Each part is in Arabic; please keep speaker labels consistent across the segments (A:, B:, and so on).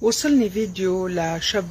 A: وصلني فيديو لشاب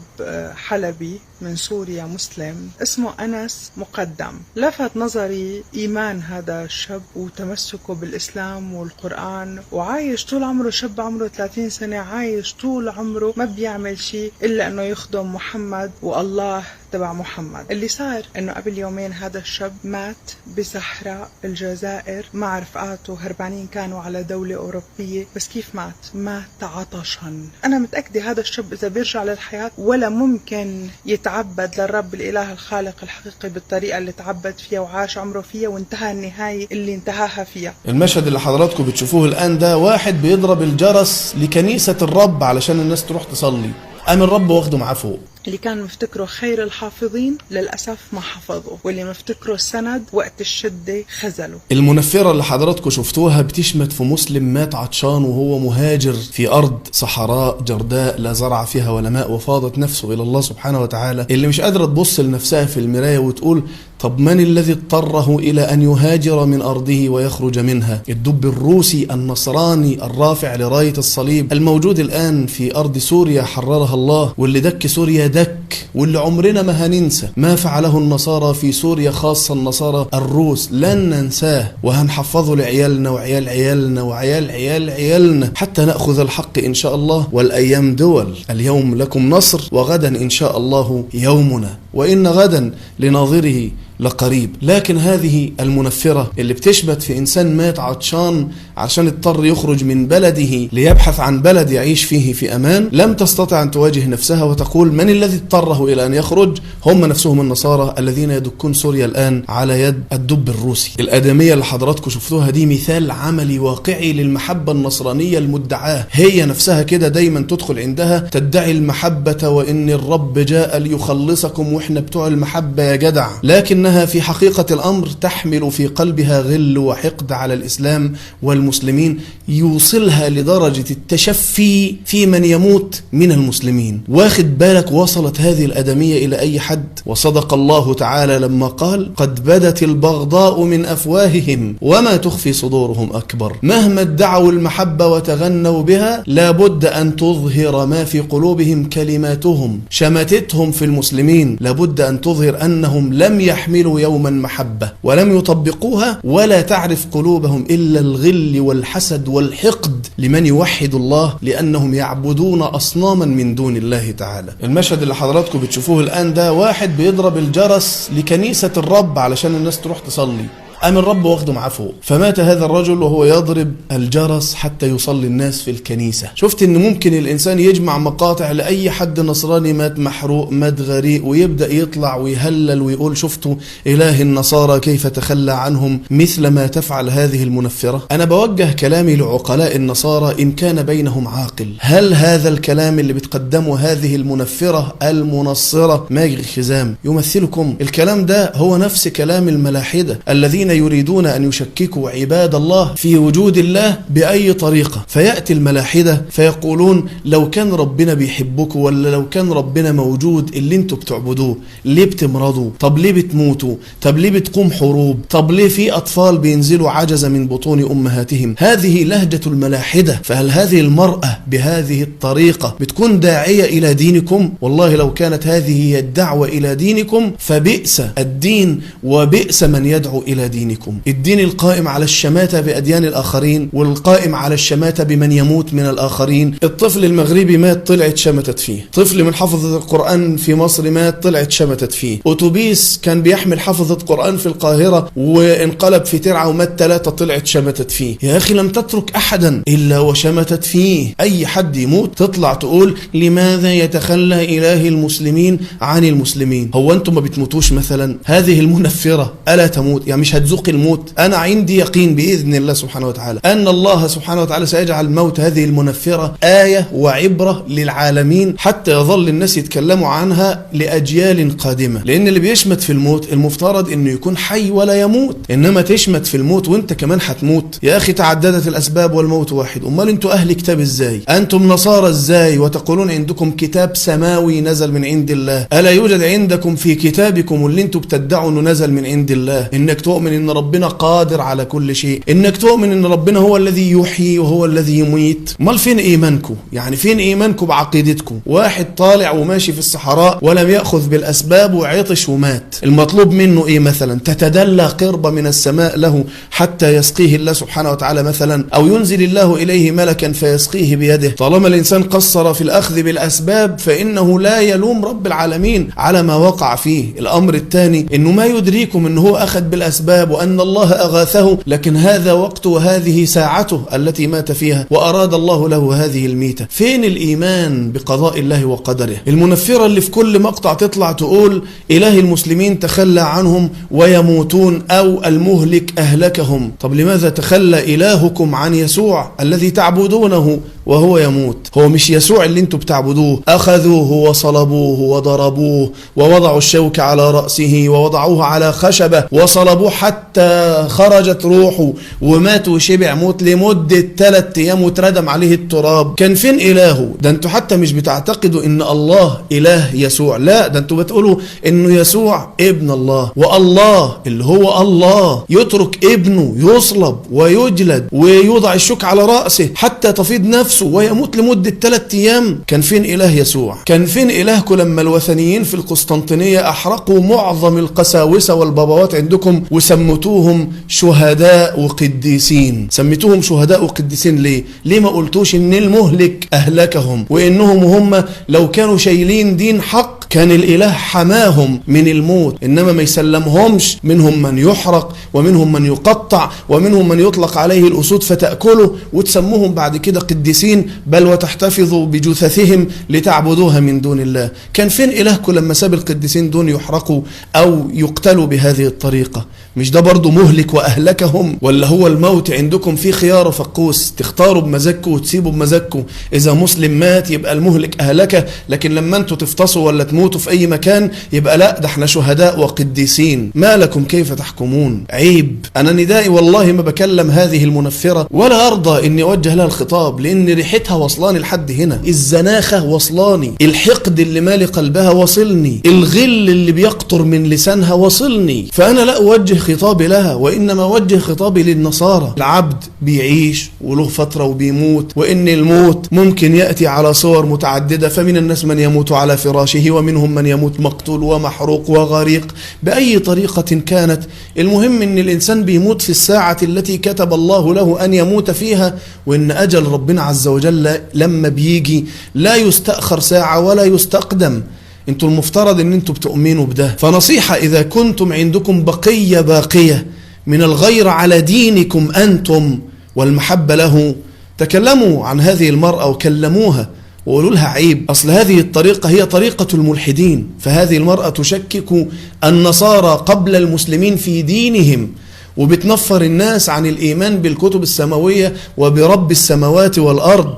A: حلبي من سوريا مسلم اسمه أنس مقدم. لفت نظري إيمان هذا الشاب وتمسكه بالإسلام والقرآن، وعايش طول عمره، شاب عمره 30 سنة عايش طول عمره ما بيعمل شيء إلا أنه يخدم محمد والله تبع محمد. اللي صار أنه قبل يومين هذا الشاب مات بصحراء الجزائر مع رفقاته، هربانين كانوا على دولة أوروبية. بس كيف مات عطشا. أنا متأكدة هذا الشاب إذا بيرجع للحياة ولا ممكن يتعبد للرب الإله الخالق الحقيقي بالطريقة اللي تعبد فيها وعاش عمره فيها وانتهى النهاية اللي انتهاها فيها.
B: المشهد اللي حضراتكم بتشوفوه الآن ده واحد بيضرب الجرس لكنيسة الرب علشان الناس تروح تصلي، قام الرب واخده معاه فوق.
A: اللي كان مفتكره خير الحافظين للأسف ما حفظوا، واللي مفتكره السند وقت الشدة خذلوا.
B: المنفرة اللي حضراتكم شفتوها بتشمت في مسلم مات عطشان وهو مهاجر في أرض صحراء جرداء لا زرع فيها ولا ماء، وفاضت نفسه إلى الله سبحانه وتعالى، اللي مش قادرة تبص لنفسها في المراية وتقول طب من الذي اضطره إلى أن يهاجر من أرضه ويخرج منها؟ الدب الروسي النصراني الرافع لراية الصليب الموجود الآن في أرض سوريا حررها الله، واللي دك سوريا دك، واللي عمرنا ما هننسى ما فعله النصارى في سوريا، خاصة النصارى الروس لن ننساه، وهنحفظه لعيالنا وعيال عيالنا وعيال عيال عيالنا حتى نأخذ الحق إن شاء الله. والأيام دول، اليوم لكم نصر وغدا إن شاء الله يومنا، وإن غدا لناظره لقريب. لكن هذه المنفرة اللي بتشبت في إنسان مات عطشان عشان اضطر يخرج من بلده ليبحث عن بلد يعيش فيه في أمان، لم تستطع أن تواجه نفسها وتقول من الذي اضطره إلى أن يخرج؟ هم نفسهم النصارى الذين يدكون سوريا الآن على يد الدب الروسي. الآدمية اللي حضراتكم شفتوها دي مثال عملي واقعي للمحبة النصرانية المدعاة. هي نفسها كده دايما تدخل عندها تدعي المحبة وإن الرب جاء ليخلصكم وإحنا بتوع المحبة يا جدع، لكن في حقيقة الأمر تحمل في قلبها غل وحقد على الإسلام والمسلمين يوصلها لدرجة التشفي في من يموت من المسلمين. واخد بالك وصلت هذه الأدمية إلى أي حد؟ وصدق الله تعالى لما قال قد بدت البغضاء من أفواههم وما تخفي صدورهم أكبر. مهما ادعوا المحبة وتغنوا بها لابد أن تظهر ما في قلوبهم. كلماتهم شمتتهم في المسلمين لابد أن تظهر أنهم لم يحملوا يوما محبة ولم يطبقوها، ولا تعرف قلوبهم إلا الغل والحسد والحقد لمن يوحد الله، لأنهم يعبدون أصناما من دون الله تعالى. المشهد اللي حضراتكم بتشوفوه الآن ده واحد بيضرب الجرس لكنيسة الرب علشان الناس تروح تصلي، قام الرب واخده معاه فوق، فمات هذا الرجل وهو يضرب الجرس حتى يصلي الناس في الكنيسة. شفت ان ممكن الانسان يجمع مقاطع لأي حد نصراني مات محروق مات غريق ويبدأ يطلع ويهلل ويقول شفتوا إله النصارى كيف تخلى عنهم مثل ما تفعل هذه المنفرة. أنا بوجه كلامي لعقلاء النصارى إن كان بينهم عاقل، هل هذا الكلام اللي بتقدمه هذه المنفرة المنصرة ماجد خزام يمثلكم؟ الكلام ده هو نفس كلام الملاحدة الذين يريدون أن يشككوا عباد الله في وجود الله بأي طريقة. فيأتي الملاحدة فيقولون لو كان ربنا بيحبكوا ولا لو كان ربنا موجود اللي انتوا بتعبدوه ليه بتمرضوا؟ طب ليه بتموتوا؟ طب ليه بتقوم حروب؟ طب ليه في أطفال بينزلوا عجزة من بطون أمهاتهم؟ هذه لهجة الملاحدة. فهل هذه المرأة بهذه الطريقة بتكون داعية إلى دينكم؟ والله لو كانت هذه هي الدعوة إلى دينكم فبئس الدين وبئس من يدعو إلى دينكم. الدين القائم على الشماتة بأديان الآخرين والقائم على الشماتة بمن يموت من الآخرين. الطفل المغربي مات طلعت شمتت فيه، طفل من حفظة القرآن في مصر مات طلعت شمتت فيه، أتوبيس كان بيحمل حفظة قرآن في القاهرة وانقلب في ترعة ومات 3 طلعت شمتت فيه. يا أخي لم تترك أحدا إلا وشمتت فيه. أي حد يموت تطلع تقول لماذا يتخلى إله المسلمين عن المسلمين؟ هو أنتم ما بتموتوش مثلا؟ هذه المنفرة ألا تموت؟ يعني مش هتذوق الموت؟ أنا عندي يقين بإذن الله سبحانه وتعالى أن الله سبحانه وتعالى سيجعل موت هذه المنفرة آية وعبرة للعالمين حتى يظل الناس يتكلموا عنها لأجيال قادمة. لأن اللي بيشمت في الموت المفترض أنه يكون حي ولا يموت، إنما تشمت في الموت وانت كمان هتموت. يا أخي تعددت الأسباب والموت واحد. أمال انتوا أهل كتاب إزاي؟ أنتم نصارى إزاي وتقولون عندكم كتاب سماوي نزل من عند الله؟ ألا يوجد عندكم في كتابكم اللي انتوا بتدعوا أنه نزل من عند الله إنك تؤمن ان ربنا قادر على كل شيء، انك تؤمن ان ربنا هو الذي يحيي وهو الذي يميت. امال فين ايمانكم؟ يعني فين ايمانكم بعقيدتكم؟ واحد طالع وماشي في الصحراء ولم يأخذ بالاسباب وعطش ومات، المطلوب منه ايه مثلا؟ تتدلى قربة من السماء له حتى يسقيه الله سبحانه وتعالى مثلا، او ينزل الله اليه ملكا فيسقيه بيده. طالما الانسان قصر في الاخذ بالاسباب فانه لا يلوم رب العالمين على ما وقع فيه. الامر الثاني انه ما يدريكم انه هو اخذ بالاسباب وان الله اغاثه، لكن هذا وقته وهذه ساعته التي مات فيها واراد الله له هذه الميتة. فين الايمان بقضاء الله وقدره؟ المنفرة اللي في كل مقطع تطلع تقول اله المسلمين تخلى عنهم ويموتون، او المهلك اهلكهم. طب لماذا تخلى الهكم عن يسوع الذي تعبدونه وهو يموت؟ هو مش يسوع اللي انتوا بتعبدوه، اخذوه وصلبوه وضربوه ووضعوا الشوك على رأسه ووضعوه على خشبة وصلبوه حتى خرجت روحه ومات وشبع موت لمدة 3 أيام واتردم عليه التراب. كان فين إلهه؟ ده انتوا حتى مش بتعتقدوا ان الله إله يسوع، لا ده انتوا بتقولوا انه يسوع ابن الله، والله اللي هو الله يترك ابنه يصلب ويجلد ويوضع الشوك على رأسه حتى تفيض نفسه ويموت لمدة 3 أيام. كان فين إله يسوع؟ كان فين إلهكم لما الوثنيين في القسطنطينية أحرقوا معظم القساوسة والبابوات عندكم وسمتوهم شهداء وقديسين؟ سميتوهم شهداء وقديسين ليه؟ ليه ما قلتوش إن المهلك أهلكهم، وإنهم هم لو كانوا شايلين دين حق كان الإله حماهم من الموت، إنما ما يسلمهمش، منهم من يحرق ومنهم من يقطع ومنهم من يطلق عليه الأسود فتأكله وتسموهم بعد كده قديسين، بل وتحتفظوا بجثثهم لتعبدوها من دون الله. كان فين إلهكم لما ساب القديسين دون يحرقوا أو يقتلوا بهذه الطريقة؟ مش ده برضو مهلك وأهلكهم؟ ولا هو الموت عندكم فيه خيار وفقوس، تختاروا بمزاجكم وتسيبوا بمزاجكم؟ إذا مسلم مات يبقى المهلك أهلكه، لكن لما انتوا تفتصوا ولا تموتوا في أي مكان يبقى لا، ده احنا شهداء وقديسين. ما لكم كيف تحكمون؟ عيب. أنا ندائي والله ما بكلم هذه المنفرة ولا أرضى إني أوجه لها الخطاب، لأن ريحتها وصلاني لحد هنا، الزناخة وصلاني، الحقد اللي مالي قلبها وصلني، الغل اللي بيقطر من لسانها وصلني. فأنا لا أوجه خطابي لها، وإنما أوجه خطابي للنصارى. العبد بيعيش وله فترة وبيموت، وإن الموت ممكن يأتي على صور متعددة، فمن الناس من يموت على فراشه ومنهم من يموت مقتول ومحروق وغريق بأي طريقة كانت. المهم إن الإنسان بيموت في الساعة التي كتب الله له أن يموت فيها، وإن أجل ربنا عز وجل لما بيجي لا يستأخر ساعة ولا يستقدم. انتوا المفترض ان انتوا بتؤمنوا بده. فنصيحة، اذا كنتم عندكم بقية باقية من الغير على دينكم انتم والمحبة له، تكلموا عن هذه المرأة وكلموها وقولوا لها عيب، اصل هذه الطريقة هي طريقة الملحدين، فهذه المرأة تشكك النصارى قبل المسلمين في دينهم، وبتنفر الناس عن الإيمان بالكتب السماوية وبرب السماوات والأرض.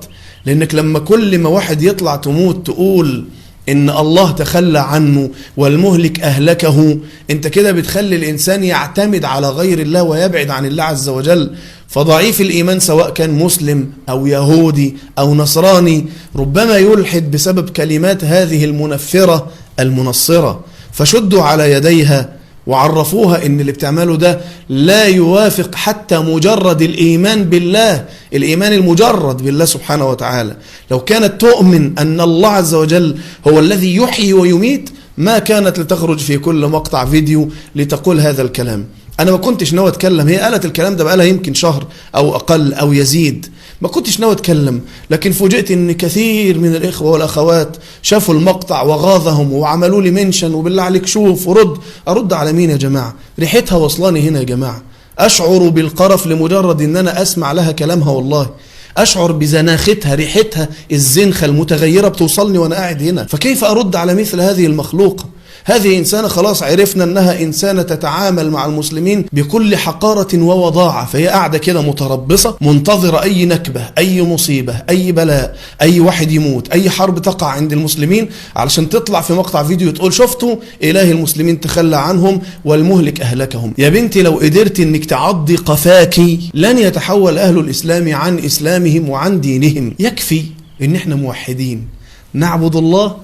B: لأنك لما كل ما واحد يطلع تموت تقول إن الله تخلى عنه والمهلك أهلكه، أنت كده بتخلي الإنسان يعتمد على غير الله ويبعد عن الله عز وجل. فضعيف الإيمان سواء كان مسلم أو يهودي أو نصراني ربما يلحد بسبب كلمات هذه المنفرة المنصرة. فشدوا على يديها وعرفوها ان اللي بتعمله ده لا يوافق حتى مجرد الإيمان بالله، الإيمان المجرد بالله سبحانه وتعالى. لو كانت تؤمن أن الله عز وجل هو الذي يحيي ويميت ما كانت لتخرج في كل مقطع فيديو لتقول هذا الكلام. أنا ما كنتش ناوي أتكلم، هي قالت الكلام ده بقالها يمكن شهر أو أقل أو يزيد، ما كنتش ناوي أتكلم، لكن فوجئت إن كثير من الإخوة والأخوات شافوا المقطع وغاظهم وعملوا لي منشن، وبالله عليك شوف ورد. أرد على مين يا جماعة؟ ريحتها وصلاني هنا يا جماعة، أشعر بالقرف لمجرد إن أنا أسمع لها كلامها، والله أشعر بزناختها، ريحتها الزنخة المتغيرة بتوصلني وأنا قاعد هنا. فكيف أرد على مثل هذه المخلوقة؟ هذه إنسانة خلاص عرفنا أنها إنسانة تتعامل مع المسلمين بكل حقارة ووضاعة، فهي قاعدة كده متربصة منتظرة أي نكبة، أي مصيبة، أي بلاء، أي واحد يموت، أي حرب تقع عند المسلمين علشان تطلع في مقطع فيديو تقول شفتوا إله المسلمين تخلى عنهم والمهلك أهلكهم. يا بنتي لو قدرت إنك تعضي قفاكي لن يتحول أهل الإسلام عن إسلامهم وعن دينهم. يكفي إن إحنا موحدين نعبد الله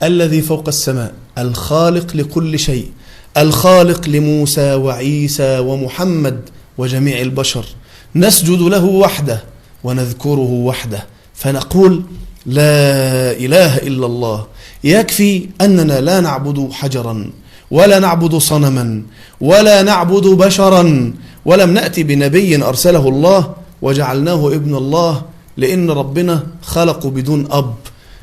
B: الذي فوق السماء الخالق لكل شيء الخالق لموسى وعيسى ومحمد وجميع البشر، نسجد له وحده ونذكره وحده، فنقول لا إله إلا الله. يكفي أننا لا نعبد حجرا ولا نعبد صنما ولا نعبد بشرا، ولم نأتي بنبي أرسله الله وجعلناه ابن الله، لأن ربنا خلقه بدون أب.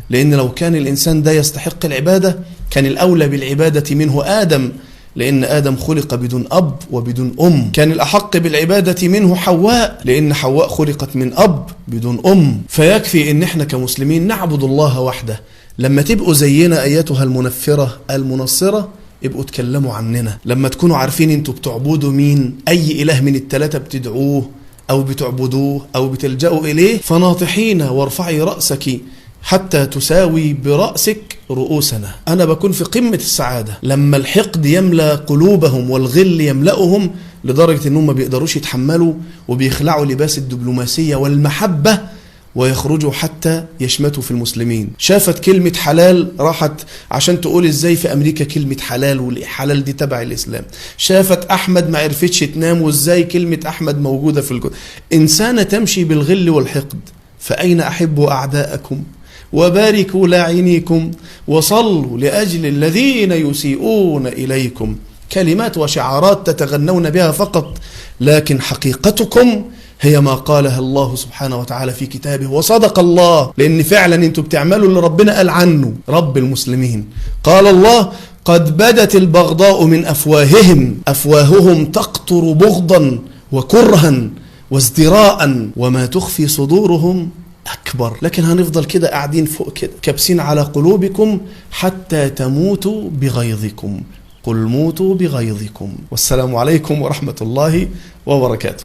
B: لأن لو كان الإنسان ده يستحق العبادة كان الأولى بالعبادة منه آدم، لأن آدم خلق بدون أب وبدون أم. كان الأحق بالعبادة منه حواء، لأن حواء خلقت من أب بدون أم. فيكفي إن إحنا كمسلمين نعبد الله وحده. لما تبقوا زينا أيتها المنفرة المنصرة ابقوا تكلموا عننا. لما تكونوا عارفين انتوا بتعبدوا مين، أي إله من الثلاثة بتدعوه أو بتعبدوه أو بتلجأوا إليه، فناطحين وارفعي رأسك حتى تساوي برأسك رؤوسنا. أنا بكون في قمة السعادة لما الحقد يملأ قلوبهم والغل يملأهم لدرجة أنهم ما بيقدروش يتحملوا وبيخلعوا لباس الدبلوماسية والمحبة ويخرجوا حتى يشمتوا في المسلمين. شافت كلمة حلال راحت عشان تقول ازاي في أمريكا كلمة حلال، والحلال دي تبع الإسلام. شافت أحمد ما عرفتش تنام وازاي كلمة أحمد موجودة في الكتب. إنسانة تمشي بالغل والحقد. فأين أحبوا أعداءكم وباركوا لاعنيكم وصلوا لأجل الذين يسيئون إليكم. كلمات وشعارات تتغنون بها فقط، لكن حقيقتكم هي ما قالها الله سبحانه وتعالى في كتابه، وصدق الله، لأن فعلا انتوا بتعملوا اللي ربنا قال عنه رب المسلمين. قال الله: قد بدت البغضاء من أفواههم، أفواههم تقطر بغضا وكرها وازدراء وما تخفي صدورهم أكبر. لكن هنفضل كده قاعدين فوق كده كابسين على قلوبكم حتى تموتوا بغيظكم. قل موتوا بغيظكم. والسلام عليكم ورحمة الله وبركاته.